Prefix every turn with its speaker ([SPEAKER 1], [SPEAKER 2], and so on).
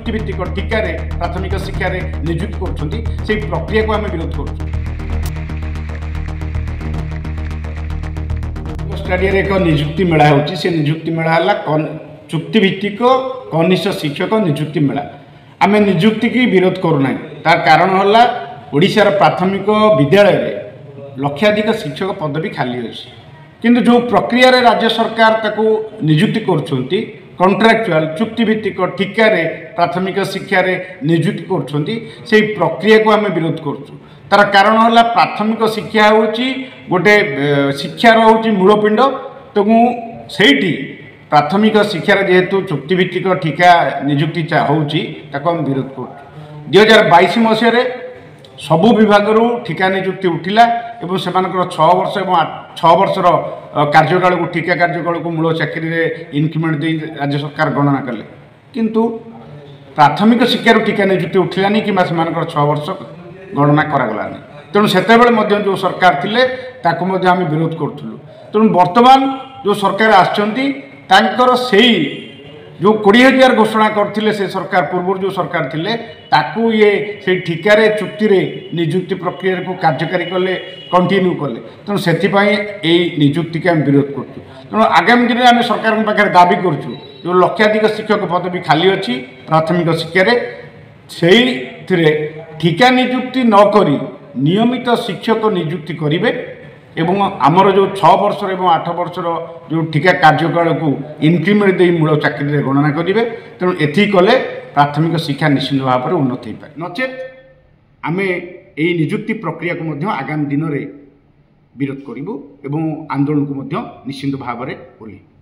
[SPEAKER 1] चुक्तिभित्तिक टीकार प्राथमिक शिक्षा नियुक्ति कर प्रक्रिया को आम विरोध कर स्टाडियम एक नियुक्ति मेला होची से नियुक्ति मेला है चुक्तिभित्तिक कनिष्ठ शिक्षक नियुक्ति मेला आम नियुक्ति की विरोध करूना तार कारण है ओडिशार प्राथमिक विद्यालय लक्षाधिक शिक्षक पदवी खाली अच्छी किंतु जो प्रक्रिया रे राज्य सरकार ताको नियुक्ति करछंती कॉन्ट्रैक्चुअल चुक्तिभित्तिक टीकार प्राथमिक शिक्षा नियुक्ति करछंती से प्रक्रिया को आम विरोध करूँ तार कारण है प्राथमिक शिक्षा होची गोटे शिक्षार होची मूलपिंड तेणु सेठी प्राथमिक शिक्षार जेहेतु चुक्तिभित्तिक टीका नियुक्ति होची ताको आम विरोध कर 2022 मसीह सबु विभाग ठिका नियुक्ति उठिला एवं से 6 वर्ष और 6 वर्षर कार्यकाल को ठिका कार्यकाल को मूल चाकरी इनक्रिमेंट दे राज्य सरकार गणना कले किंतु प्राथमिक शिक्षार टीका नियुक्ति उठिलानी कि 6 वर्ष गणना करागलानी तेणु से जो सरकार थिले ताकु मध्य आम विरोध करूँ तेणु वर्तमान जो सरकार आसचंती तांकर सेही जो 20,000 घोषणा करथिले से सरकार पूर्व जो सरकार थिले ताकू ये से ठिकार चुक्ति रे नियुक्ति प्रक्रिया को कार्यकारी कले कंटिन्यू कले तेणु से नियुक्ति के आम विरोध करूँ तेणु आगामी दिन में आम सरकार पाखे दाबी करूँ जो लक्षाधिक शिक्षक पदवी खाली अच्छी प्राथमिक शिक्षा से ठिका नियुक्ति नक नियमित शिक्षक नियुक्ति करेंगे एवं आमर जो 6 वर्ष और 8 वर्षर जो ठिका कार्यकाल को इनक्रिमेंट दे मूल चाकरी गणना करेंगे तेणु एथि कले प्राथमिक शिक्षा निश्चित भाव में उन्नति हो पाए नचेत आम यही नियुक्ति प्रक्रिया को आगामी दिन में विरोध करूँ एवं आंदोलन को निश्चित भाव में ओह्लैबू।